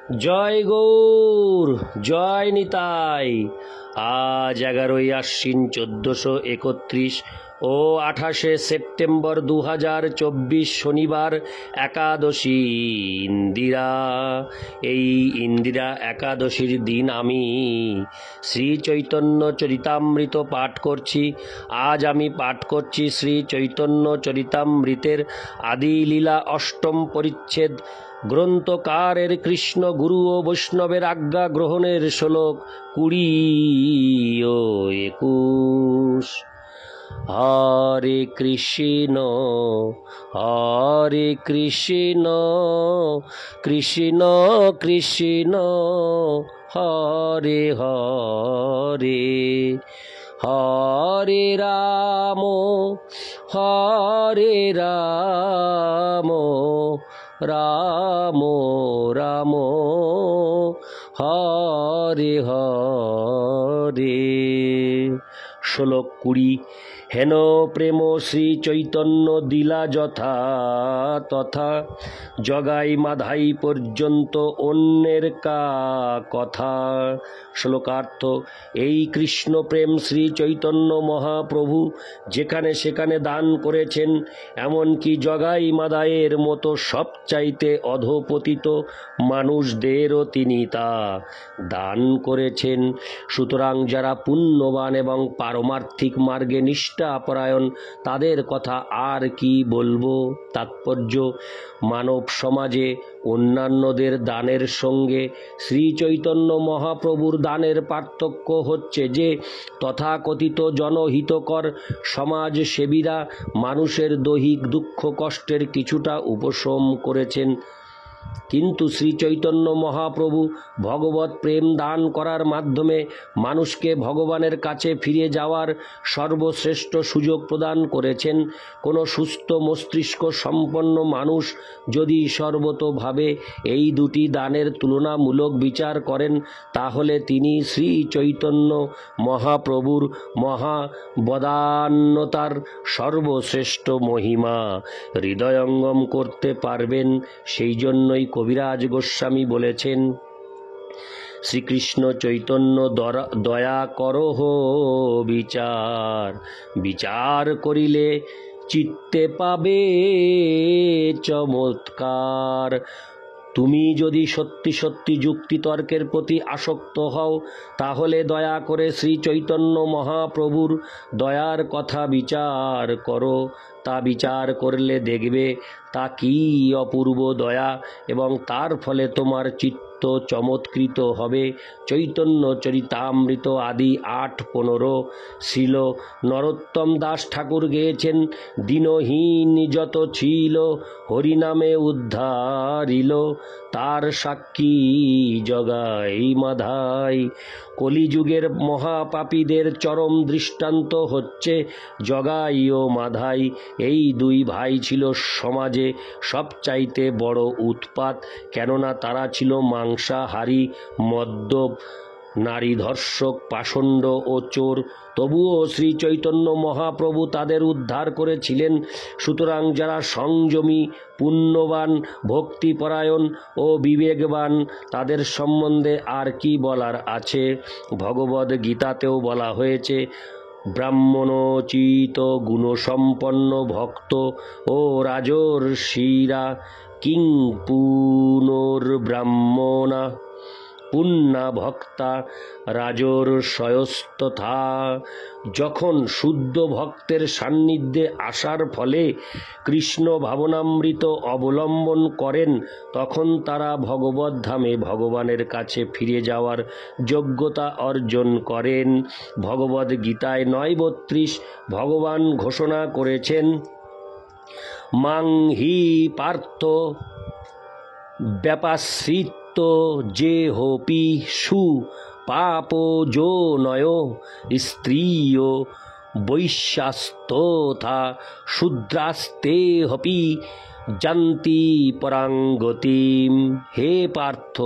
জয় গৌর, জয় নিতাই। আজ 11ই আশ্বিন 1431 ও 28শে সেপ্টেম্বর 2024 শনিবার, একাদশী ইন্দিরা। এই ইন্দিরা একাদশীর দিন আমি শ্রী চৈতন্য চরিতামৃত পাঠ করছি। আজ আমি পাঠ করছি শ্রী চৈতন্য চরিতামৃতের আদিলীলা অষ্টম পরিচ্ছেদ, গ্রন্থকারের কৃষ্ণ গুরু ও বৈষ্ণবের আজ্ঞা গ্রহণের শ্লোক 20 ও 21। হরে কৃষ্ণ হরে কৃষ্ণ, কৃষ্ণ কৃষ্ণ হরে হরে, হরে রাম হরে রাম, রাম রাম হরে হরে। শ্লোক 20। হেন প্রেম শ্রী চৈতন্য দিলা যথা তথা, জগাই মাধাই পর্যন্ত অন্যের কথা। শ্লোকার্থ: এই কৃষ্ণ প্রেম শ্রী চৈতন্য মহাপ্রভু যেখানে সেখানে দান করেছেন, এমনকি জগাই মাদাইয়ের মতো সবচাইতে অধপতিত মানুষদেরও তিনি তা দান করেছেন। সুতরাং যারা পুণ্যবান এবং পারমার্থিক মার্গে নিষ্ঠাপরায়ণ, তাদের কথা আর কি বলবো। তাৎপর্য: মানব সমাজে অন্যান্যদের দানের সঙ্গে শ্রী চৈতন্য মহাপ্রভুর দানের পার্থক্য হচ্ছে যে, তথাকথিত জনহিতকর সমাজসেবীরা মানুষের দৈহিক দুঃখ কষ্টের কিছুটা উপশম করেছেন, কিন্তু শ্রী চৈতন্য মহাপ্রভু ভগবৎ প্রেম দান করার মাধ্যমে মানুষকে ভগবানের কাছে ফিরে যাওয়ার সর্বশ্রেষ্ঠ সুযোগ প্রদান করেছেন। কোনো সুস্থ মস্তিষ্ক সম্পন্ন মানুষ যদি সর্বতোভাবে এই দুটি দানের তুলনামূলক বিচার করেন, তাহলে তিনি শ্রী চৈতন্য মহাপ্রভুর মহাবদান্যতার সর্বশ্রেষ্ঠ মহিমা হৃদয়ঙ্গম করতে পারবেন। সেই জন্যই কবিরাজ গোস্বামী বলেছেন, শ্রীকৃষ্ণ চৈতন্য দয়া করহ বিচার, বিচার করিলে চিত্তে পাবে চমৎকার। তুমি যদি সত্যি সত্যি যুক্তিতর্কের প্রতি আসক্ত হও, তাহলে দয়া করে শ্রী চৈতন্য মহাপ্রভুর দয়ার কথা বিচার করো। তা বিচার করলে দেখবে তা কি অপূর্ব দয়া, এবং তার ফলে তোমার চিত্ত চমৎকৃত হবে। চৈতন্য চরিতামৃত আদি 8-15। শ্রীল নরোত্তম দাস ঠাকুর গেয়েছেন, দীনহীন যত ছিল হরিনামে উদ্ধারিল, তার সাক্ষী জগাই মাধাই। কলিযুগের মহাপাপীদের চরম দৃষ্টান্ত হচ্ছে জগাই ও মাধাই। এই দুই ভাই ছিল সমাজে সবচাইতে বড় উৎপাত, কেননা তারা ছিল মাংসাহারী, মদ্যপ, নারী ধর্ষক, পাষণ্ড ও চোর। তবুও শ্রী চৈতন্য মহাপ্রভু তাদের উদ্ধার করেছিলেন। সুতরাং যারা সংযমী, পুণ্যবান, ভক্তিপরায়ণ ও বিবেকবান, তাদের সম্বন্ধে আর কি বলার আছে। ভগবদ গীতাতেও বলা হয়েছে, ব্রাহ্মণোচিত গুণসম্পন্ন ভক্ত ও রাজর্ষিরা কিং পুনর্ব্রাহ্মণা পুণ্যা ভক্তা রাজর্ষয়স্তথা। যখন শুদ্ধ ভক্তের সান্নিধ্যে আসার ফলে কৃষ্ণ ভাবনামৃত অবলম্বন করেন, তখন তারা ভগবত ধামে ভগবানের কাছে ফিরে যাওয়ার যোগ্যতা অর্জন করেন। ভগবদ গীতায় 9:32 ভগবান ঘোষণা করেছেন, মাং হি পার্থ ব্যাপাশ্রিত যে হোপি সু পাপ যো নয় স্ত্রিয় বৈশ্যাস্তথা শূদ্রাস্তে হপি জান্তি পরাঙ্গতিম। হে পার্থ,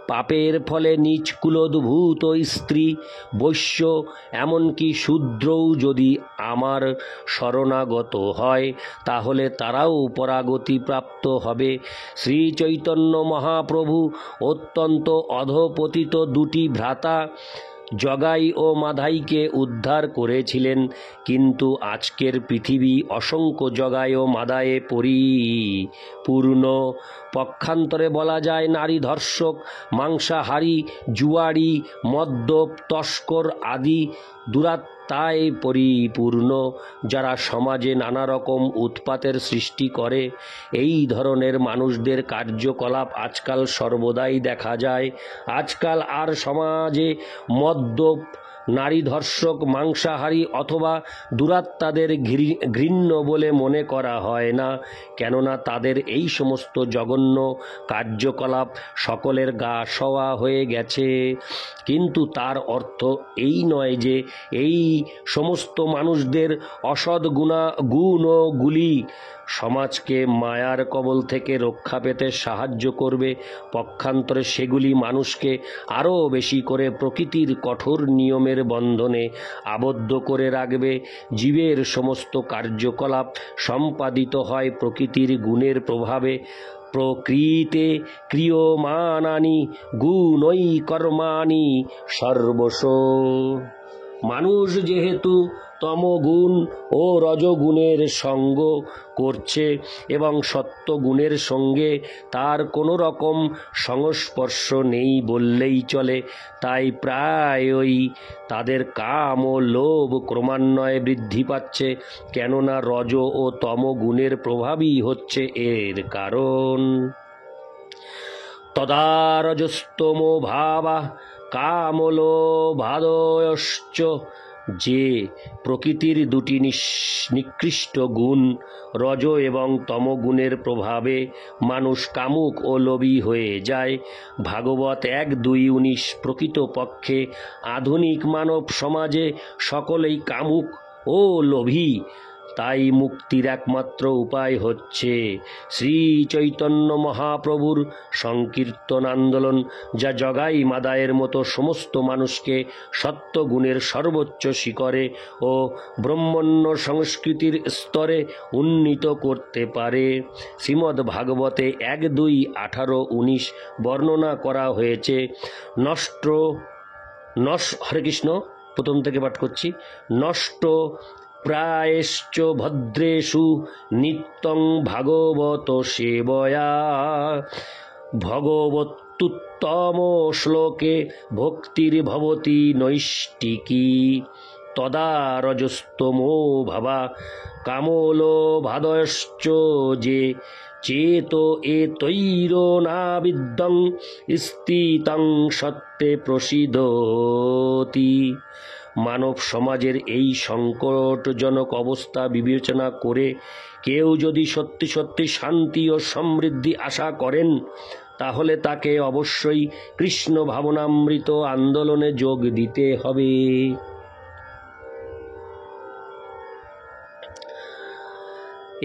পাপের ফলে নিজ কুলোদ্ভূত স্ত্রী, বৈশ্য, এমনকি শূদ্রও যদি আমার শরণাগত হয় তাহলে তারাও পরাগতি প্রাপ্ত হবে। শ্রী চৈতন্য মহাপ্রভু অত্যন্ত অধঃপতিত দুটি ভ্রাতা জগাই ও মাধাইকে উদ্ধার করেছিলেন, কিন্তু আজকের পৃথিবী অসংখ্য জগাই ও মাদায়ে পরিপূর্ণ। পক্ষান্তরে বলা যায় নারী ধর্ষক, মাংসাহারী, জুয়াড়ি, মদ্যপ, তস্কর আদি দুরাত্মায় পরিপূর্ণ, যারা সমাজে নানা রকম উৎপাতের সৃষ্টি করে। এই ধরনের মানুষদের কার্যকলাপ আজকাল সর্বদাই দেখা যায়। আজকাল আর সমাজে মদ্যপ, নারী ধর্ষক, মাংসাহারী অথবা দুরাত্মাদের ঘৃণ্য বলে মনে করা হয় না, কেননা তাদের এই সমস্ত জঘন্য কার্যকলাপ সকলের গা সওয়া হয়ে গেছে। কিন্তু তার অর্থ এই নয় যে এই সমস্ত মানুষদের অসৎ গুণগুলি সমাজকে মায়ার কবল থেকে রক্ষা পেতে সাহায্য করবে। পক্ষান্তরে সেগুলি মানুষকে আরও বেশি করে প্রকৃতির কঠোর নিয়মের বন্ধনে আবদ্ধ করে রাখবে। জীবের সমস্ত কার্যকলাপ সম্পাদিত হয় প্রকৃতির গুণের প্রভাবে। প্রকৃতে ক্রিয়মাণানি গুণৈ কর্মাণি সর্বশ। মানুষ যেহেতু তমগুণ ও রজগুণের সঙ্গ করছে এবং সত্যগুণের সঙ্গে তার কোনো রকম সংস্পর্শ নেই বললেই চলে, তাই প্রায়ই তাদের কাম ও লোভ ক্রমান্বয়ে বৃদ্ধি পাচ্ছে, কেননা রজ ও তমগুণের প্রভাবই হচ্ছে এর কারণ। তদারজস্তমো ভাবা কামলোভাদয়শ্চ। যে প্রকৃতির দুটি নিকৃষ্ট গুণ রজ এবং তমগুণের প্রভাবে মানুষ কামুক ও লোভী হয়ে যায়। ভাগবত 1:2-19। প্রকৃতপক্ষে আধুনিক মানব সমাজে সকলেই কামুক ও লোভী, তাই মুক্তির একমাত্র উপায় হচ্ছে শ্রী চৈতন্য মহাপ্রভুর সংকীর্তন আন্দোলন, যা জগাই মাদায়ের মতো সমস্ত মানুষকে সত্যগুণের সর্বোচ্চ শিখরে ও ব্রহ্মণ্য সংস্কৃতির স্তরে উন্নীত করতে পারে। শ্রীমদ্ ভাগবতে 1:2-18-19 বর্ণনা করা হয়েছে। হরে কৃষ্ণ, প্রথম থেকে পাঠ করছি। নষ্ট প্রায়েশ্চ ভদ্রেষু নিত্যং ভাগবত সেবয়া। ভগবত্যুত্তম শ্লোকে ভক্তির্ভবতি নৈষ্টিকী। তদা রজস্তমো ভাবা কামলোভাদয়শ্চ। যে চেতো এতৈরনাবিদ্যং স্থিতং সত্যে প্রসিদতি। মানব সমাজের এই সংকটজনক অবস্থা বিবেচনা করে কেউ যদি সত্যি সত্যি শান্তি ও সমৃদ্ধি আশা করেন, তাহলে তাকে অবশ্যই কৃষ্ণ ভাবনামৃত আন্দোলনে যোগ দিতে হবে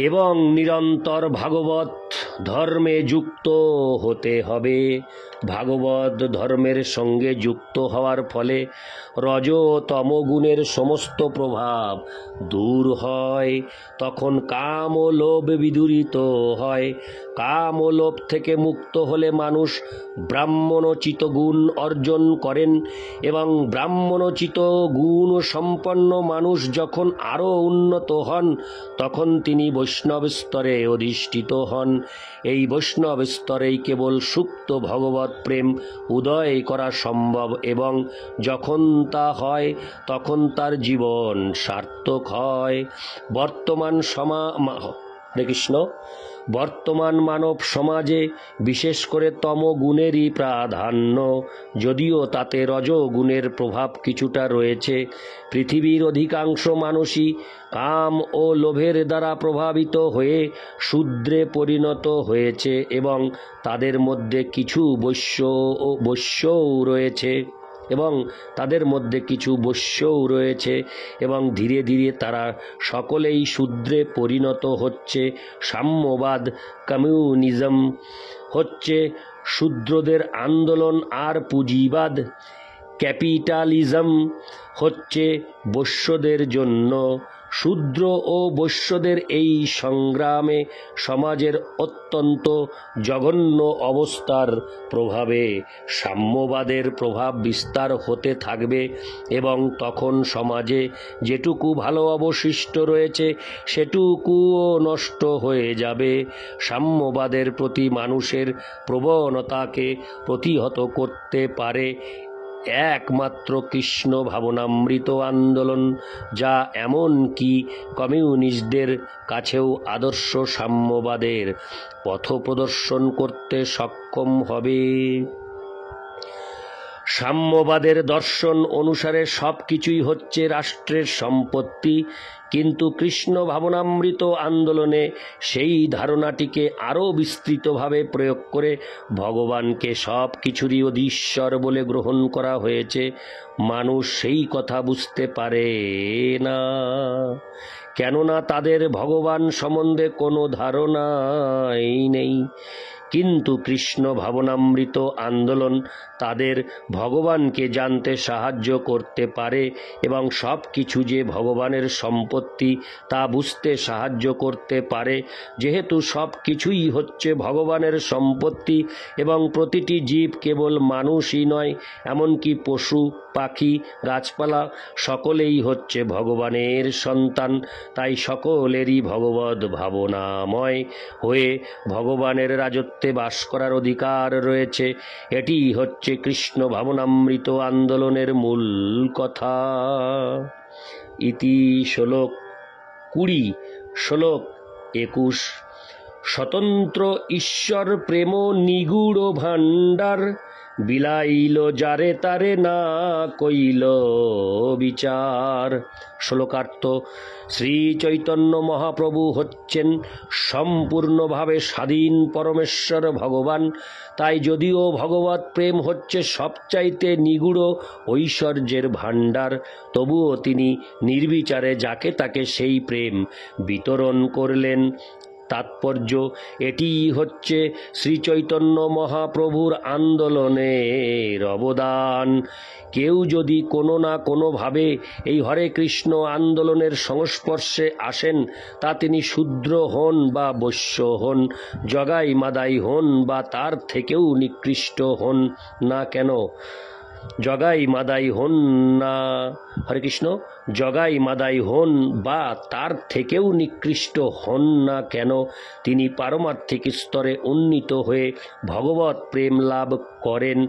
এবং নিরন্তর ভাগবত ধর্মে যুক্ত হতে হবে। ভাগবত ধর্মের সঙ্গে যুক্ত হওয়ার ফলে রজ ও তমগুণের সমস্ত প্রভাব দূর হয়। তখন কাম ও লোভ বিদূরিত হয়। কাম ও লোভ থেকে মুক্ত হলে মানুষ ব্রাহ্মণোচিত গুণ অর্জন করেন এবং ব্রাহ্মণোচিত গুণ সম্পন্ন মানুষ যখন আরও উন্নত হন, তখন তিনি বৈষ্ণব স্তরে অধিষ্ঠিত হন। এই বৈষ্ণব স্তরেই কেবল সুপ্ত ভগবত প্রেম উদয় করা সম্ভব এবং যখন তা হয় তখন তার জীবন সার্থক হয়। বর্তমান মানব সমাজে বিশেষ করে তমগুণেরই প্রাধান্য, যদিও তাতে রজগুণের প্রভাব কিছুটা রয়েছে। পৃথিবীর অধিকাংশ মানুষই কাম ও লোভের দ্বারা প্রভাবিত হয়ে শূদ্রে পরিণত হয়েছে এবং তাদের মধ্যে কিছু বৈশ্যও রয়েছে। এবং তাদের মধ্যে কিছু বৈশ্যও রয়েছে এবং ধীরে ধীরে তারা সকলেই শূদ্রে পরিণত হচ্ছে। সাম্যবাদ, কমিউনিজম হচ্ছে শূদ্রদের আন্দোলন, আর পুঁজিবাদ, ক্যাপিটালিজম হচ্ছে বৈশ্যদের জন্য। শূদ্র ও বৈশ্যদের এই সংগ্রামে সমাজের অত্যন্ত জঘন্য অবস্থার প্রভাবে সাম্যবাদের প্রভাব বিস্তার হতে থাকবে এবং তখন সমাজে যেটুকু ভালো অবশিষ্ট রয়েছে সেটুকুও নষ্ট হয়ে যাবে। সাম্যবাদের প্রতি মানুষের প্রবণতাকে প্রতিহত করতে পারে একমাত্র কৃষ্ণ ভাবনামৃত আন্দোলন, যা এমনকি কমিউনিস্টদের কাছেও আদর্শ সাম্যবাদের পথপ্রদর্শন করতে সক্ষম হবে। সাম্যবাদের দর্শন অনুসারে সব কিছুই হচ্ছে রাষ্ট্রের সম্পত্তি, কিন্তু কৃষ্ণ ভাবনামৃত আন্দোলনে সেই ধারণাটিকে আরও বিস্তৃতভাবে প্রয়োগ করে ভগবানকে সব কিছুরই অধীশ্বর বলে গ্রহণ করা হয়েছে। মানুষ সেই কথা বুঝতে পারে না, কেননা তাদের ভগবান সম্বন্ধে কোনো ধারণাই নেই। কিন্তু কৃষ্ণ ভাবনামৃত আন্দোলন তাদের ভগবানকে জানতে সাহায্য করতে পারে এবং সব কিছু যে ভগবানের সম্পত্তি তা বুঝতে সাহায্য করতে পারে। যেহেতু সব কিছুই হচ্ছে ভগবানের সম্পত্তি এবং প্রতিটি জীব কেবল মানুষই নয়, এমনকি পশু পাখি গাছপালা সকলেই হচ্ছে ভগবানের সন্তান, তাই সকলেরই ভগবদ ভাবনাময় হয়ে ভগবানের রাজত্বে বাস করার অধিকার রয়েছে। এটি হচ্ছে কৃষ্ণ ভাবনামৃত আন্দোলনের মূল কথা। ইতি শ্লোক 20, শ্লোক 21। স্বতন্ত্র ঈশ্বর প্রেম নিগুড় ভাণ্ডার, বিলাইল যারে তারে না কইল বিচার। শ্লোকার্থ: শ্রী চৈতন্য মহাপ্রভু হচ্ছেন সম্পূর্ণভাবে স্বাধীন পরমেশ্বর ভগবান। তাই যদিও ভগবৎ প্রেম হচ্ছে সবচাইতে নিগুড় ঐশ্বর্যের ভাণ্ডার, তবুও তিনি নির্বিচারে যাকে তাকে সেই প্রেম বিতরণ করলেন। তাৎপর্য: এটি হচ্ছে শ্রীচৈতন্য মহাপ্রভুর আন্দোলনের অবদান। কেউ যদি কোনো না কোনোভাবে এই হরে কৃষ্ণ আন্দোলনের সংস্পর্শে আসেন, তা তিনি শূদ্র হন বা বৈশ্য হন, জগাই মাদাই হন বা তার থেকেও নিকৃষ্ট হন না কেন, জগাই মাদাই হন না, হরে কৃষ্ণ, জগাই মাদাই হন বা তার থেকেও নিকৃষ্ট হন না কেন, তিনি পারমার্থিক স্তরে উন্নীত হয়ে ভগবৎ প্রেম লাভ করেন।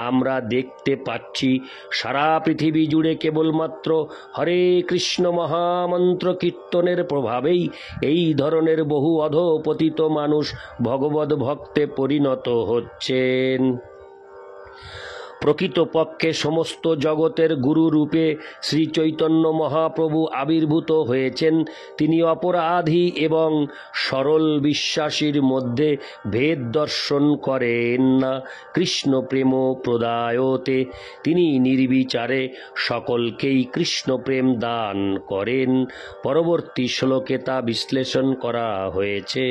আমরা দেখতে পাচ্ছি সারা পৃথিবী জুড়ে কেবলমাত্র হরে কৃষ্ণ মহামন্ত্র কীর্তনের প্রভাবেই এই ধরনের বহু অধঃপতিত মানুষ ভগবদ ভক্তে পরিণত হচ্ছেন। প্রকৃতপক্ষে সমস্ত জগতের গুরু রূপে শ্রী চৈতন্য মহাপ্রভু আবির্ভূত হয়েছেন। তিনি অপরাধী এবং সরল বিশ্বাসীর মধ্যে ভেদ দর্শন করেন না। কৃষ্ণ প্রেম প্রদায়তে তিনি নির্বিচারে সকলকেই কৃষ্ণ প্রেম দান করেন। পরবর্তী শ্লোকে তা বিশ্লেষণ করা হয়েছে।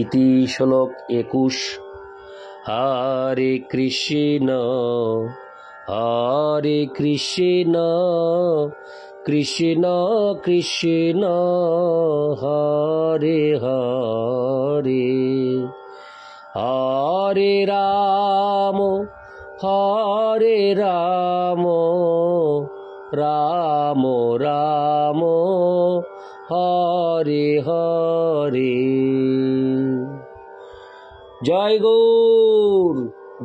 ইতি শ্লোক 21। হরে কৃষ্ণ হরে কৃষ্ণ কৃষ্ণ কৃষ্ণ হরে হরে, হরে রাম রাম রাম হরে হরে। জয় গৌর,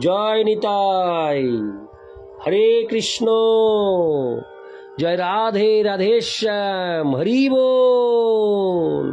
জয় নিতাই, হরে কৃষ্ণ, জয় রাধে রাধেশ্যাম, হরি বল।